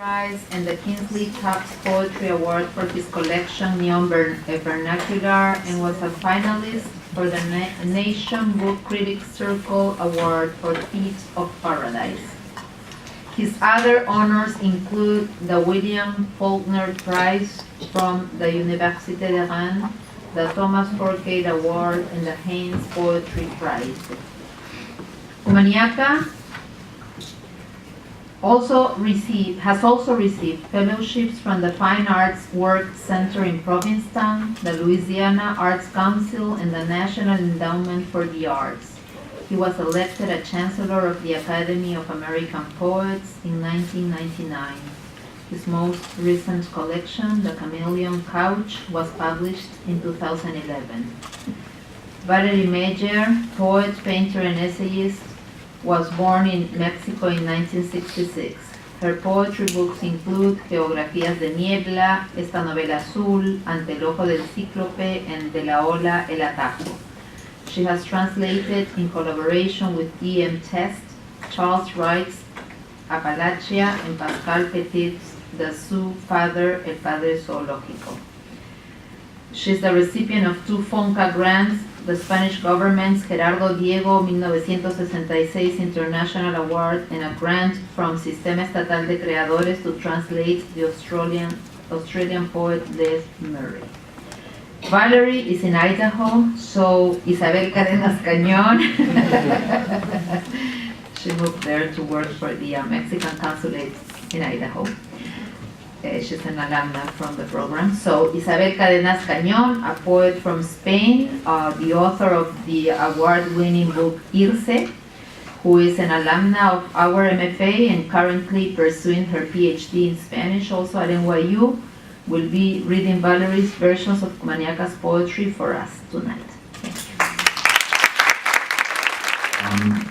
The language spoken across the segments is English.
Prize and the Kingsley Tubbs Poetry Award for his collection Neon Vernacular, and was a finalist for the Nation Book Critics Circle Award for Thieves of Paradise. His other honors include the William Faulkner Prize from the Université de Rennes, the Thomas Forgate Award, and the Haynes Poetry Prize. Komunyakaa has also received fellowships from the Fine Arts Work Center in Provincetown, the Louisiana Arts Council, and the National Endowment for the Arts. He was elected a Chancellor of the Academy of American Poets in 1999. His most recent collection, The Chameleon Couch, was published in 2011. Valerie Meyer, poet, painter, and essayist, was born in Mexico in 1966. Her poetry books include Geografías de Niebla, Esta Novela Azul, Ante el Ojo del Cíclope, and De la Ola el Atajo. She has translated in collaboration with E.M. Test, Charles Wright's Appalachia, and Pascal Petit's The Sioux Father, El Padre Zoológico. She is the recipient of 2 FONCA grants, the Spanish government's Gerardo Diego 1966 International Award, and a grant from Sistema Estatal de Creadores to translate the Australian poet Les Murray. Valerie is in Idaho, so Isabel Cadenas Cañón. She moved there to work for the Mexican consulate in Idaho. She's an alumna from the program. So Isabel Cadenas Cañón, a poet from Spain, the author of the award-winning book Irse, who is an alumna of our MFA and currently pursuing her PhD in Spanish, also at NYU, will be reading Valerie's versions of Komunyakaa's poetry for us tonight. Thank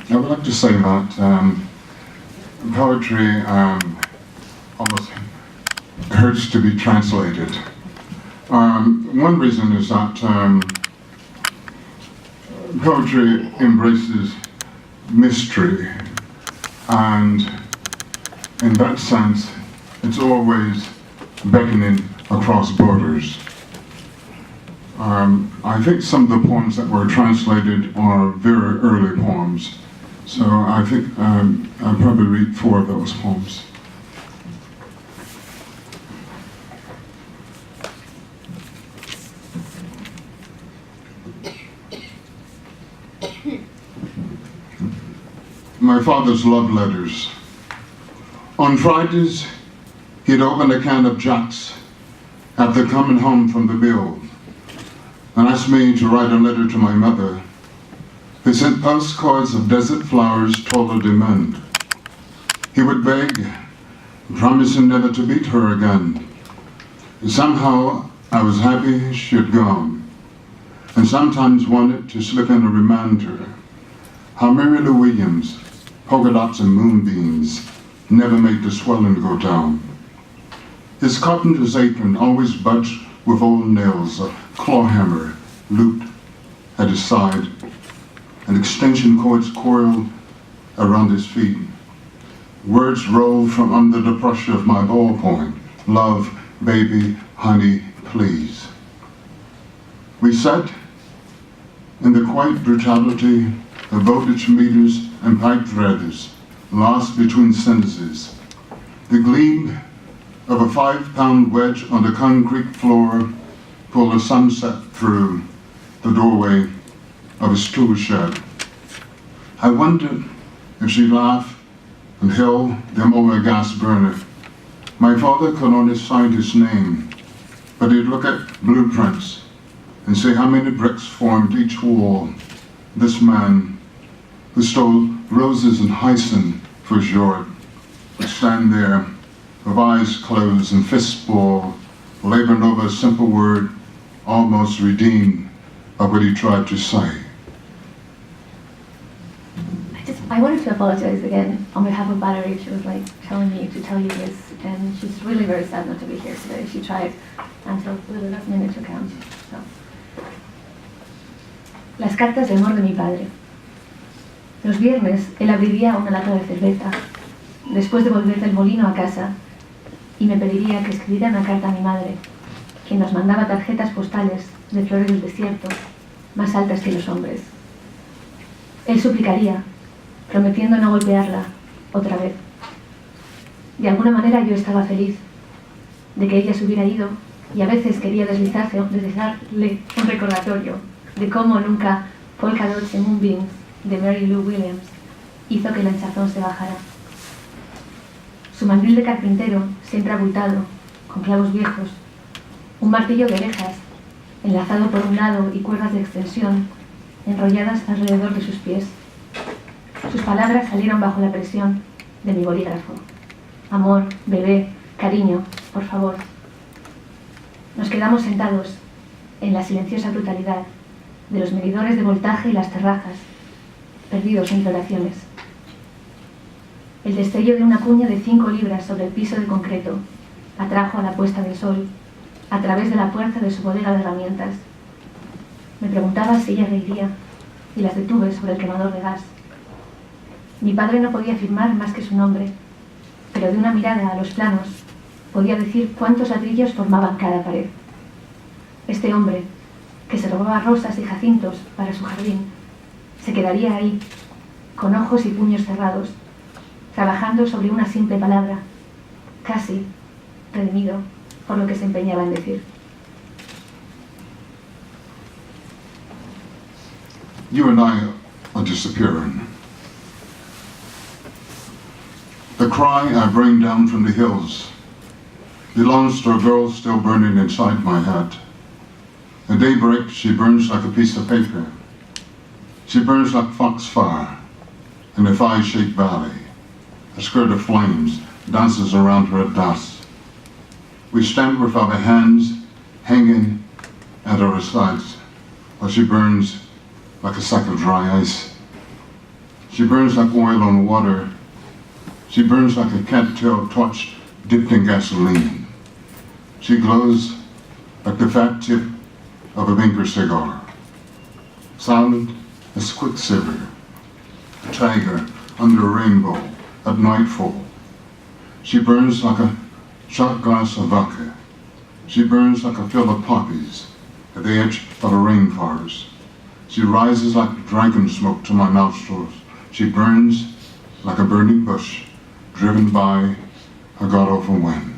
you. I would like to say that poetry almost hurts to be translated. One reason is that poetry embraces mystery, and in that sense, it's always beckoning across borders. I think some of the poems that were translated are very early poems, so I think I'll probably read 4 of those poems. My father's love letters. On Fridays, he'd open a can of Jack's after coming home from the mill and asked me to write a letter to my mother. He sent postcards of desert flowers taller than men. He would beg, promising never to meet her again. And somehow, I was happy she had gone, and sometimes wanted to slip in a reminder how Mary Lou Williams, polka dots and moonbeams never made the swelling go down. His carpenter's apron always budged with old nails, a claw hammer looped at his side, and extension cords coiled around his feet. Words rolled from under the pressure of my ballpoint. Love, baby, honey, please. We sat in the quiet brutality of voltage meters and pipe threaders, lost between sentences. The gleam of a 5-pound wedge on the concrete floor pulled a sunset through the doorway of his tool shed. I wondered if she'd laugh and held them over a gas burner. My father could only sign his name, but he'd look at blueprints and say how many bricks formed each wall. This man, who stole roses and hyacinth for Jord, would stand there with eyes closed and fists balled, laboring over a simple word, almost redeemed of what he tried to say. I wanted to apologize again on behalf of Valerie. She was telling me to tell you this, and she's really very sad not to be here today. She tried until the last minute to come. So. Las cartas de amor de mi padre. Los viernes él abriría una lata de cerveza. Después de volver del molino a casa, y me pediría que escribiera una carta a mi madre, quien nos mandaba tarjetas postales de flores del desierto, más altas que los hombres. Él suplicaría, prometiendo no golpearla otra vez. De alguna manera yo estaba feliz de que ella se hubiera ido y a veces quería deslizarle un recordatorio de cómo nunca Polka Dots and Moonbeams de Mary Lou Williams hizo que la hinchazón se bajara. Su mandil de carpintero, siempre abultado, con clavos viejos, un martillo de orejas, enlazado por un lado y cuerdas de extensión, enrolladas alrededor de sus pies. Sus palabras salieron bajo la presión de mi bolígrafo. Amor, bebé, cariño, por favor. Nos quedamos sentados en la silenciosa brutalidad de los medidores de voltaje y las terrazas, perdidos entre oraciones. El destello de una cuña de 5 libras sobre el piso de concreto atrajo a la puesta del sol a través de la puerta de su bodega de herramientas. Me preguntaba si ella reiría y las detuve sobre el quemador de gas. Mi padre no podía afirmar más que su nombre, pero de una mirada a los planos podía decir cuántos ladrillos formaban cada pared. Este hombre, que se robaba rosas y jacintos para su jardín, se quedaría ahí, con ojos y puños cerrados, trabajando sobre una simple palabra, casi redimido por lo que se empeñaba en decir. You and I are disappearing. The cry I bring down from the hills belongs to a girl still burning inside my head. At daybreak, she burns like a piece of paper. She burns like foxfire in a thigh-shaped valley. A skirt of flames dances around her at dusk. We stand with our hands hanging at our sides while she burns like a sack of dry ice. She burns like oil on water. She burns like a cattail torch dipped in gasoline. She glows like the fat tip of a Binker cigar. Silent as quicksilver, a tiger under a rainbow at nightfall. She burns like a shot glass of vodka. She burns like a field of poppies at the edge of a rainforest. She rises like dragon smoke to my nostrils. She burns like a burning bush driven by a god-awful wind.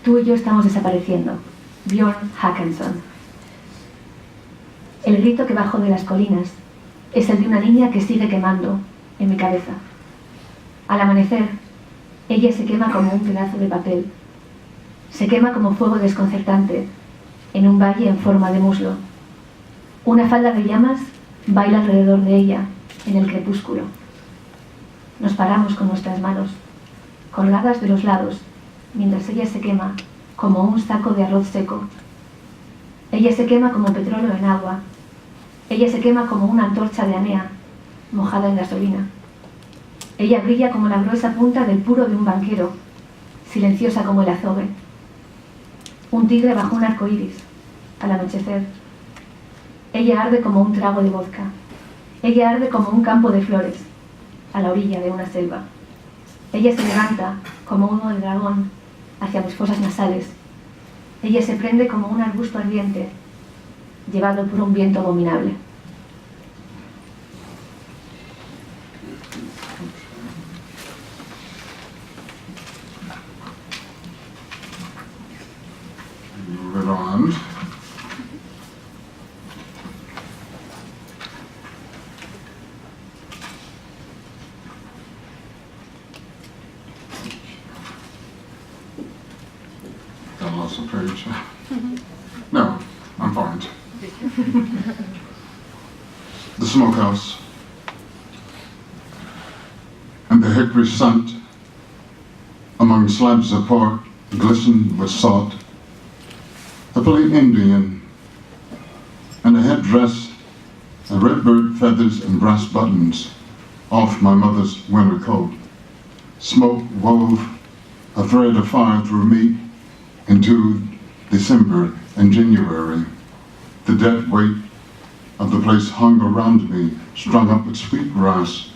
Tú y yo estamos desapareciendo. Bjorn Hackenson. El grito que bajó de las colinas es el de una niña que sigue quemando en mi cabeza. Al amanecer, ella se quema como un pedazo de papel. Se quema como fuego desconcertante en un valle en forma de muslo. Una falda de llamas baila alrededor de ella en el crepúsculo. Nos paramos con nuestras manos, colgadas de los lados, mientras ella se quema como un saco de arroz seco. Ella se quema como petróleo en agua. Ella se quema como una antorcha de anea, mojada en gasolina. Ella brilla como la gruesa punta del puro de un banquero, silenciosa como el azogue. Un tigre bajo un arco iris, al anochecer. Ella arde como un trago de vodka. Ella arde como un campo de flores, a la orilla de una selva. Ella se levanta como humo de dragón hacia mis fosas nasales. Ella se prende como un arbusto ardiente, llevado por un viento abominable. Move it on. I lost a page. No, I'm fine. The smokehouse and the hickory scent among slabs of pork glistened with salt. A plain Indian and a headdress and redbird feathers and brass buttons off my mother's winter coat. Smoke wove a thread of fire through me into December and January. The dead weight of the place hung around me, strung up with sweetgrass.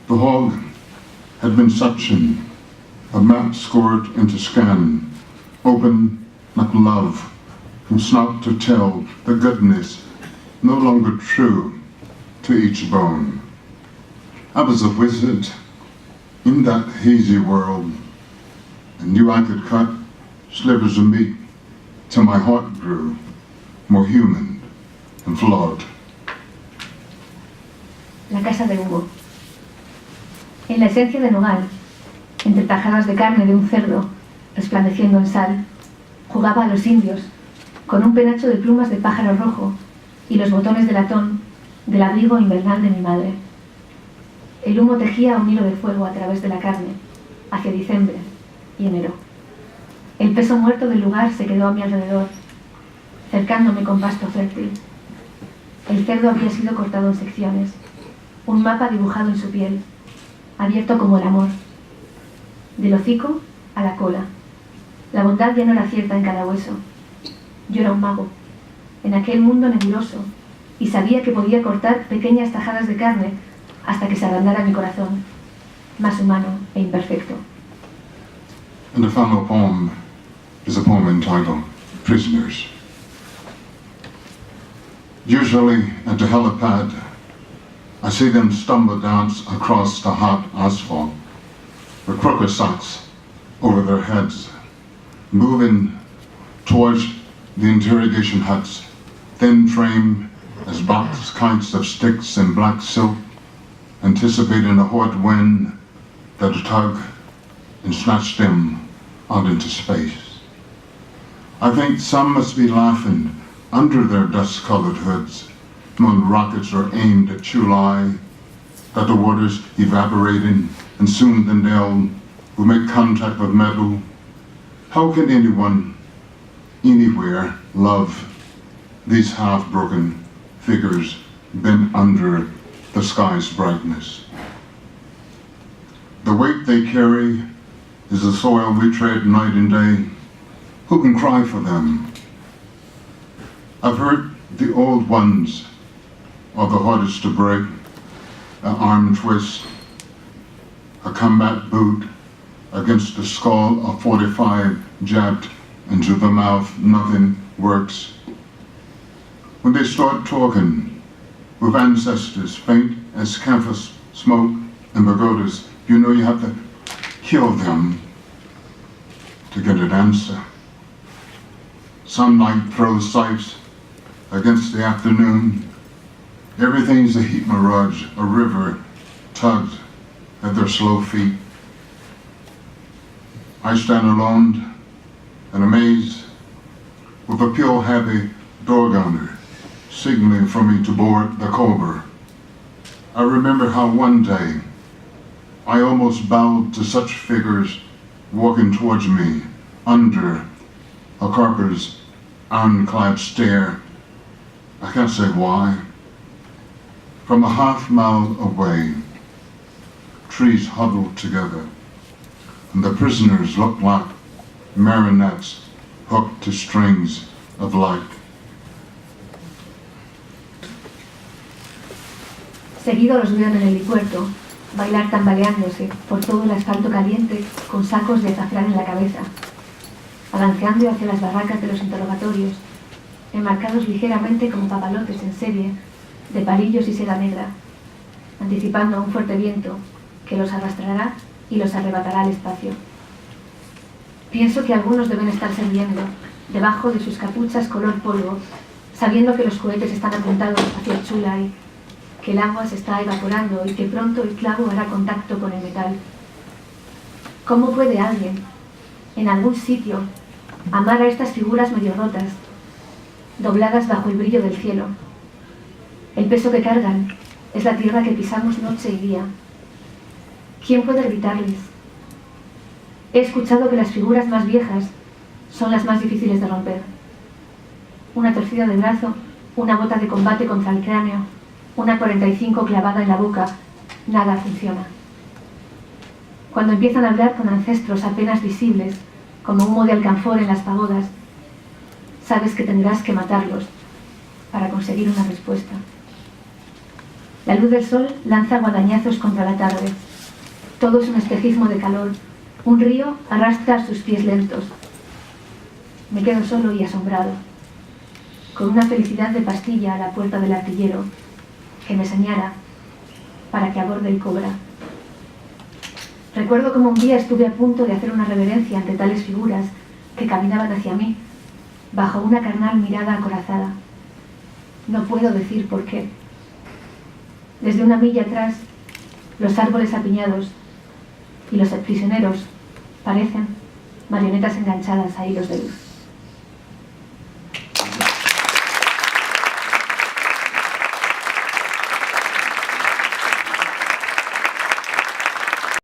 The hog had been suctioned a map scored into scan, open like love, from snout to tail, the goodness no longer true to each bone. I was a wizard in that hazy world, and knew I could cut slivers of meat till my heart grew more human and flawed. La casa de Hugo. En la esencia de nogal, entre tajadas de carne de un cerdo, resplandeciendo en sal, jugaba a los indios, con un penacho de plumas de pájaro rojo y los botones de latón del abrigo invernal de mi madre. El humo tejía un hilo de fuego a través de la carne, hacia diciembre y enero. El peso muerto del lugar se quedó a mi alrededor, cercándome con pasto fértil. El cerdo había sido cortado en secciones, un mapa dibujado en su piel, abierto como el amor. Del hocico a la cola. La bondad ya no era cierta en cada hueso. Yo era un mago, en aquel mundo nebuloso, y sabía que podía cortar pequeñas tajadas de carne hasta que se ablandara mi corazón, más humano e imperfecto. And the final poem is a poem entitled Prisoners. Usually at the helipad, I see them stumble dance across the hot asphalt with crooked socks over their heads, moving towards the interrogation huts, thin frame as box kites of sticks and black silk, anticipating a hot wind that would tug and snatch them out into space. I think some must be laughing under their dust-colored hoods when rockets are aimed at July, that the water's evaporating and soon the nail will make contact with metal. How can anyone, anywhere, love these half-broken figures bent under the sky's brightness? The weight they carry is the soil we tread night and day. Who can cry for them? I've heard the old ones are the hardest to break. An arm twist, a combat boot against the skull of 45 jabbed into the mouth, nothing works. When they start talking with ancestors faint as camphor smoke and pagodas, you know you have to kill them to get an answer. Sunlight throws sights against the afternoon. Everything's a heat mirage, a river tugged at their slow feet. I stand alone and amazed with a pure heavy door gunner signaling for me to board the Cobra. I remember how one day I almost bowed to such figures walking towards me under a carpenter's ironclad stare. I can't say why. From a half mile away, trees huddled together, and the prisoners looked like marionettes hooked to strings of light. Seguido los veo en el helipuerto, bailar tambaleándose por todo el asfalto caliente con sacos de azafrán en la cabeza, balanceando hacia las barracas de los interrogatorios, enmarcados ligeramente como papalotes en serie, de palillos y seda negra, anticipando a un fuerte viento que los arrastrará y los arrebatará al espacio. Pienso que algunos deben estarse riendo, debajo de sus capuchas color polvo, sabiendo que los cohetes están apuntados hacia Chulai, que el agua se está evaporando y que pronto el clavo hará contacto con el metal. ¿Cómo puede alguien, en algún sitio, amar a estas figuras medio rotas, dobladas bajo el brillo del cielo? El peso que cargan es la tierra que pisamos noche y día. ¿Quién puede gritarles? He escuchado que las figuras más viejas son las más difíciles de romper. Una torcida de brazo, una bota de combate contra el cráneo, una 45 clavada en la boca, nada funciona. Cuando empiezan a hablar con ancestros apenas visibles, como humo de alcanfor en las pagodas, sabes que tendrás que matarlos para conseguir una respuesta. La luz del sol lanza guadañazos contra la tarde. Todo es un espejismo de calor, Un río arrastra sus pies lentos. Me quedo solo y asombrado, con una felicidad de pastilla a la puerta del artillero, que me señala para que aborde el cobra. Recuerdo como un día estuve a punto de hacer una reverencia ante tales figuras que caminaban hacia mí, bajo una carnal mirada acorazada. No puedo decir por qué. Desde una milla atrás, los árboles apiñados y los prisioneros parecen marionetas enganchadas a hilos de luz.